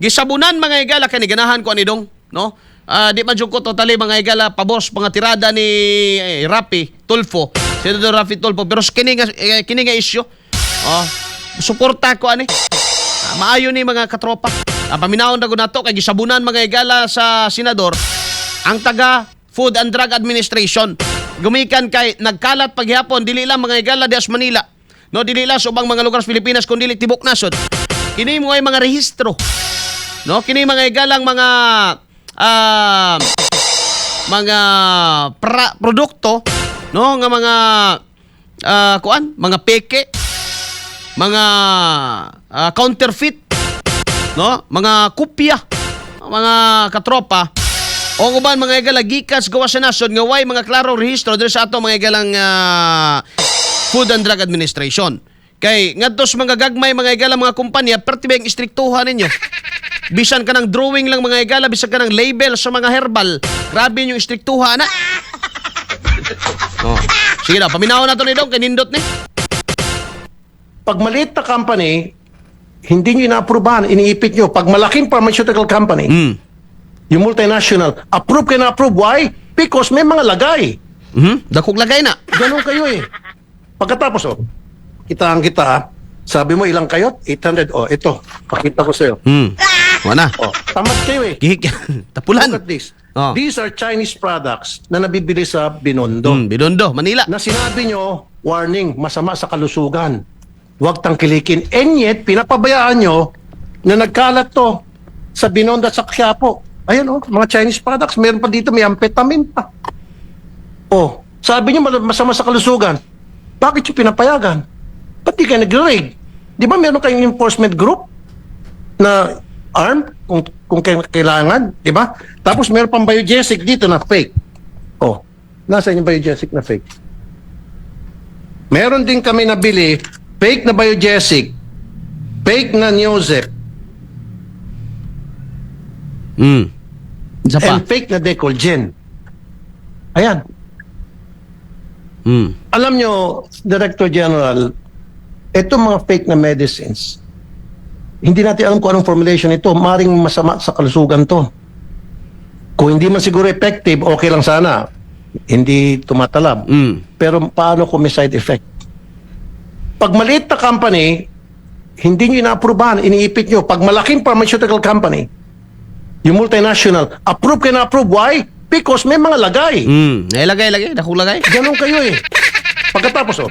gisabunan mga higala kani ganahan ko ani dong, no? Di man jud ko totally mga higala pabos mga tirada ni Rapi Tulfo, Senador Rapi Tulfo, pero kini nga issue. Suporta ko ani. Maayo ni mga katropa. Paminawon na ko nato kay gisabunan mga higala sa senador ang taga Food and Drug Administration. Gumikan kay nagkalat paghapon dili lang mga higala di as Manila. No, dili lang sa ubang mga lugar sa Pilipinas kundi tibok nasod. Kini mo ay mga rehistro. No, kini mga higalang mga produkto, no, nga mga mga peke, mga counterfeit, no, mga kopya, mga katropa o uban mga higala gikas gawa sa nasod nga way mga klaro rehistro diri sa ato mga higalang Food and Drug Administration. Kay ngadto sa mga gagmay mga higala mga kumpanya perti ba yung istriktuhan ninyo. Bisan ka ng drawing lang mga higala, bisan ka ng label sa mga herbal, grabe yung istriktuhan na. Sige na, paminaw na to ni Dong, kanindot ni. Pag maliit na company, hindi nyo inaaprubahan, iniipit nyo. Pag malaking pharmaceutical company, yung multinational, approve kayo na approve. Why? Because may mga lagay. Dakog lagay na. Ganun kayo eh. Pagkatapos, kita, sabi mo ilang kayot? 800. Ito, pakita ko sa'yo. Wana. Tamad kayo eh. Tapulan. Look at this. These are Chinese products na nabibili sa Binondo. Binondo, Manila. Na sinabi nyo, warning, masama sa kalusugan. Huwag tangkilikin. And yet, pinapabayaan nyo na nagkalat to sa Binondo at sa Quiapo. Ayan mga Chinese products. Meron pa dito, may amphetamine pa. Sabi nyo masama sa kalusugan. Bakit nyo pinapayagan? Ba't di kayo nag-raid? Di ba meron kayong enforcement group na armed kung kailangan? Di ba? Tapos meron pang biogesic dito na fake. Nasaan yung biogesic na fake? Meron din kami nabili fake na biogesic, fake na Neozep, and fake na Decolgen. Ayan. Alam nyo, Director General, itong mga fake na medicines, hindi natin alam kung anong formulation ito. Maring masama sa kalusugan to. Kung hindi man siguro effective, okay lang sana. Hindi tumatalab. Pero paano kung may side effect? Pag maliit na company, hindi nyo inaaprubahan, iniipit nyo. Pag malaking pharmaceutical company, yung multinational, approve kayo na approve. Why? Because may mga lagay. Lagay. Dakong lagay. Ganun kayo eh. Pagkatapos,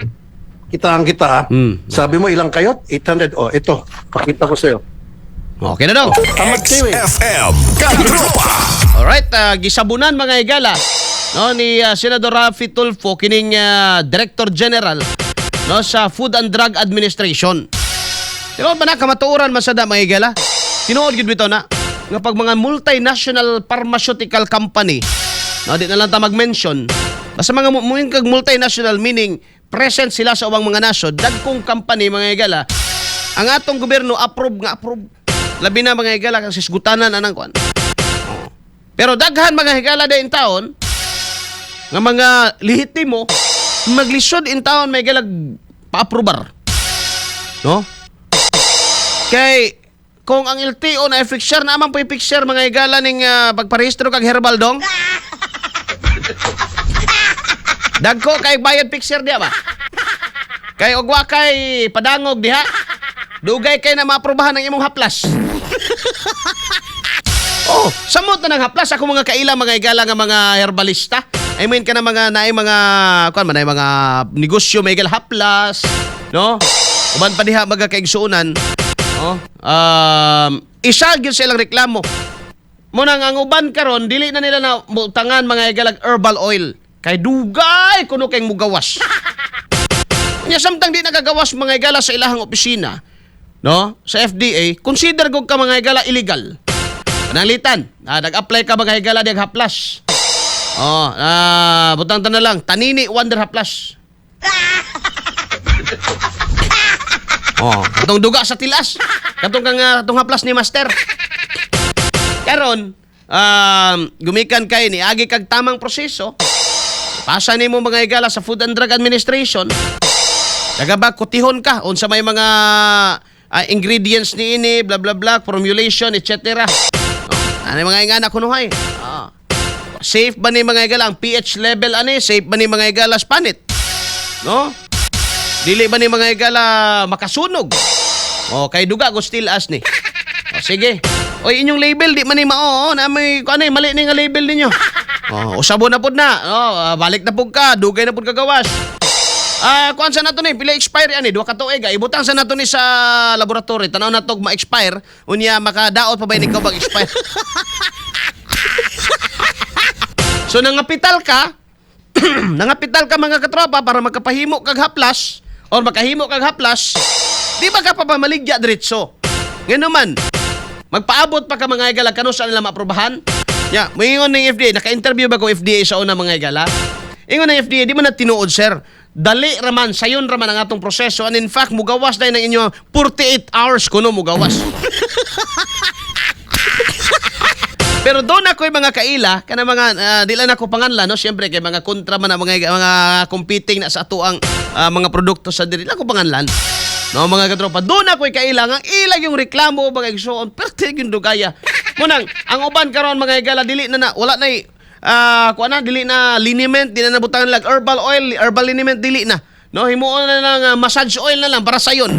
kita. Sabi mo ilang kayot? 800. Ito, pakita ko sa'yo. Okay na daw. Tamad kayo eh. XFM Katropa. Alright, gisabunan mga higala, no, ni Senador Rafi Tulfo, kining Director General, no, sa Food and Drug Administration. Tinood ba na kamatuoran masada mga higala? Tinood gid bitaw na nga pag mga multinational pharmaceutical company, no, di na lang ta mag-mention, basta mga multinational meaning present sila sa ubang mga nasod, dagkong company mga higala, ang atong gobyerno approve. Labi na mga higala kasi sisgutanan anang kuan. Pero daghan mga higala din taon nga mga lehitimo maglisod in taon may higala pa-aprobar. No? Kay kung ang LTO na i-fixture naman po i-fixture mga higala ning pagparehistro kag herbal dong. Dagko kay bayad fixture diha ba? Kay ogwa kay padangog diha. Dugay kay na maaprobahan ng imong haplas. Samot na ng haplas ako mga kaila mga higala nga mga herbalista. I mean ka na mga naay mga mga negosyo may higala haplas, no? Uban pa diha magakaigsuunan. Isa gyud sa ilang reklamo. Muna nga ang uban karon dili na nila na butangan mga higalag herbal oil kay dugay kuno kay mugawas. Nya samtang di nagagawas mga higala sa ilahang opisina, no? Sa FDA, consider gog ka mga higala illegal. Pananglitan, nag-apply ka mga higala di haplas. Butang na lang, Tanini Wonder Haplas. Katong duga sa tilas. Katong katong haplas ni Master. Karon, gumikan kay ni agi kag tamang proseso. Pasa nimo mga higala sa Food and Drug Administration. Nagaba kutihon ka unsa may mga ingredients ni ini, blah blah blah, formulation, etc. Ano mga ingana kunuhay? Safe ba ni mga igala ang pH level ani? Safe ba ni mga igala spanit? No? Dili ba ni mga igala makasunog? Kay duga go still as ni. Sige. Oy, inyong label di man ni mao na may ano mali ni nga label ninyo. Usabo na pud na. Balik na pud ka, dugay na pud ka gawas. Kuan sa nato ni pila expire ani 2 ka tuig. Ibutang sa nato ni sa laboratory tanaw na tog ma-expire unya makadaot pa ba ni ka mag-expire. So nangapital ka nangapital ka mga katropa para makapahimo kag haplas or makahimo kag haplas, di ba ka pa maligya diretso? Ngano man magpaabot pa ka mga igala kano sa nila maaprobahan? Moingon ng FDA, naka-interview ba ko FDA sa una mga igala? Ingon ng FDA, di man na tinuod sir. Dali raman, sayon raman ang atong proseso and in fact, mugawas na ng inyo 48 hours kuno mugawas. Pero doon ako yung mga kaila, kana mga, di lang ako panganlan, no? Siyempre, kay mga kontra man mga competing na sa ato ang mga produkto sa diri, lang ako panganlan. No, mga katropa, doon ako yung kaila, ang ilag yung reklamo, mga igsoon, pero yung dugaya. Munang, ang uban karon mga igala, dili na wala na dili na liniment, di na nabutangan lang herbal oil, herbal liniment, dili na. No, himuon na lang massage oil na lang para sayon.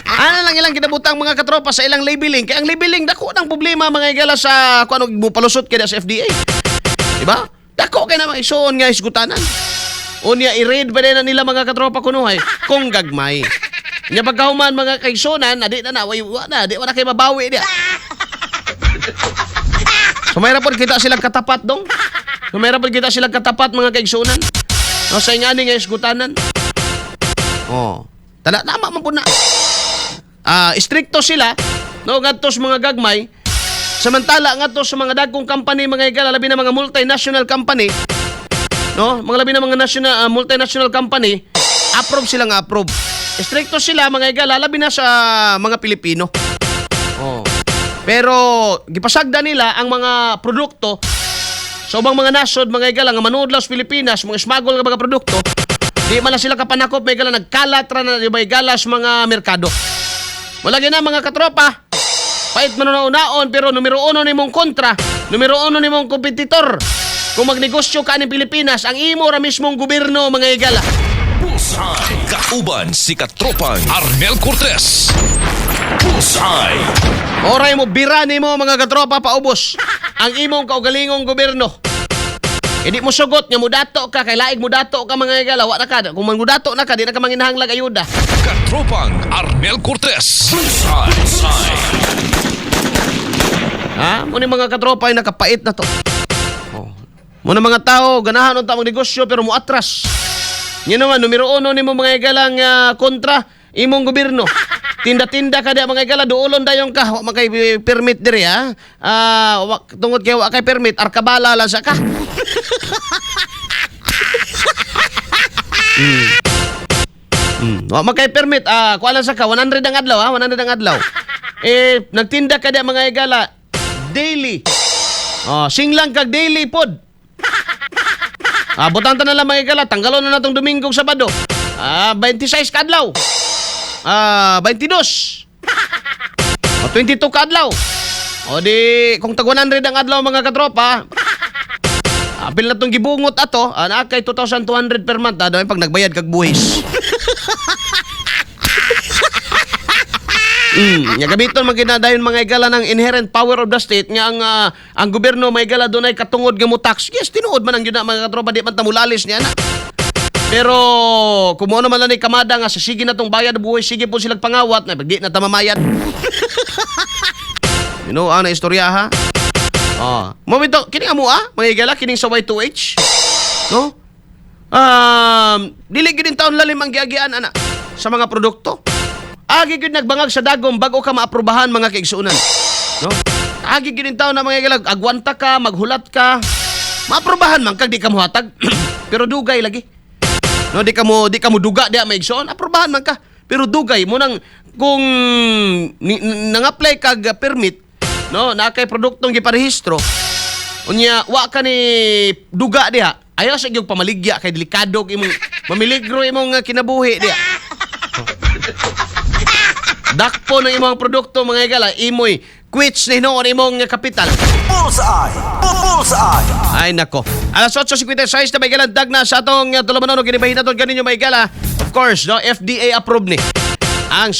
Ano lang ilang kinabutang mga katropa sa ilang labeling. Kaya ang labeling, dako ng problema mga igala sa kung ano palusot kaya sa FDA. Diba? Dako kayo naman isuon nga isgutanan. Unya, i-raid ba na nila mga katropa kunuhay kung gagmay. Nya pagkahuman mga kaigsonan, di na wala kayo mabawi dia. So mayroon po kita silang katapat dong. So mayroon po kita silang katapat mga kaigsonan. No, sa ingani nga isgutanan. Tama man po na. Stricto sila, no, ngadto sa mga gagmay. Samantala ngadto sa mga dagkong company mga igala, labi na mga multinational company, no, mga labi na mga multinational company, approve sila nga approve. Stricto sila mga igala, labi na sa mga Pilipino. Pero gipasagda nila ang mga produkto sa ubang mga nasod mga igala nga manudlaw sa Pilipinas, mga smuggle nga mga produkto. Di man na sila kapanakop mga igala nagkalat ra na mga igala sa mga merkado. Wala na mga katropa. Pait man unaon pero numero 1 nimong kontra, numero 1 nimong kompetitor. Kung magnegosyo ka ng Pilipinas, ang imo ra mismong gobyerno mga igala. Bullseye. Kauban si katropang Arnel Cortez. Bullseye. Oray mo birani mo mga katropa paubos ang imong kaugalingong gobyerno. Hindi mo sugot nga mudato ka kay laig mudato ka mga igala wa na ka. Kung mudato na ka di na ka manginahanglag ayuda. Katropang Arnel Cortez. Bullseye. Muna mga katropa ay nakapait na to. Muna mga tao ganahan unta mong negosyo pero muatras. Yan naman numero 1 nimo mga igalang kontra imong gobyerno. Tinda-tinda ka di mga igala duolon dayon ka wa makay permit diri tungod kay wa kay permit arkabala lang sa ka. Wa makay permit kuala sa ka 100 ang adlaw 100 ang adlaw. Nagtinda ka di mga igala daily. Singlang kag daily pod. Butang ta na lang mga igala tanggalon na natong Domingo Sabado. 26 ka adlaw. 22. 22 ka adlaw. O di kung tag 100 ang adlaw mga katropa. Apil na tong gibungot ato, na kay 2,200 per month daw pag nagbayad kag buhis. Nya gamiton maginadayon mga igala ng inherent power of the state nga ang gobyerno may igala dunay katungod nga mo tax. Yes, tinuod man ang yun mga katropa di man ta mulalis niya na. Pero kung ano man lang ni kamada nga sa sige na tong bayad buhay, sige po silang pangawat na di na tamamayad. You know, na istorya ha? Momento, kining amo mga igala, kining sa Y2H. No? Dili gid taon lalim ang giagian ana sa mga produkto. Agi gid nagbangag sa dagom bago ka maaprubahan mga kaigsuonan. No? Agi gid taon na mga igala, agwanta ka, maghulat ka. Maaprubahan man kag di ka mohatag. Pero dugay lagi. No, di ka mo duga diya maigsoon, aprobahan man ka. Pero dugay mo nang kung nang-apply kag permit, no, na kay produktong giparehistro, unya wa ka ni duga diha, Ayaw sa yung pamaligya kay delikado kay imong mamiligro imong kinabuhi diya. Dakpo ng imong produkto mga igala, imoy quits ni noon imong kapital. Bullseye! Bullseye! Ay nako. Alas 8:56 na may igala dag na sa atong tulumanon ginibahin naton ganinyo may igala. Of course, no, FDA approved ni ang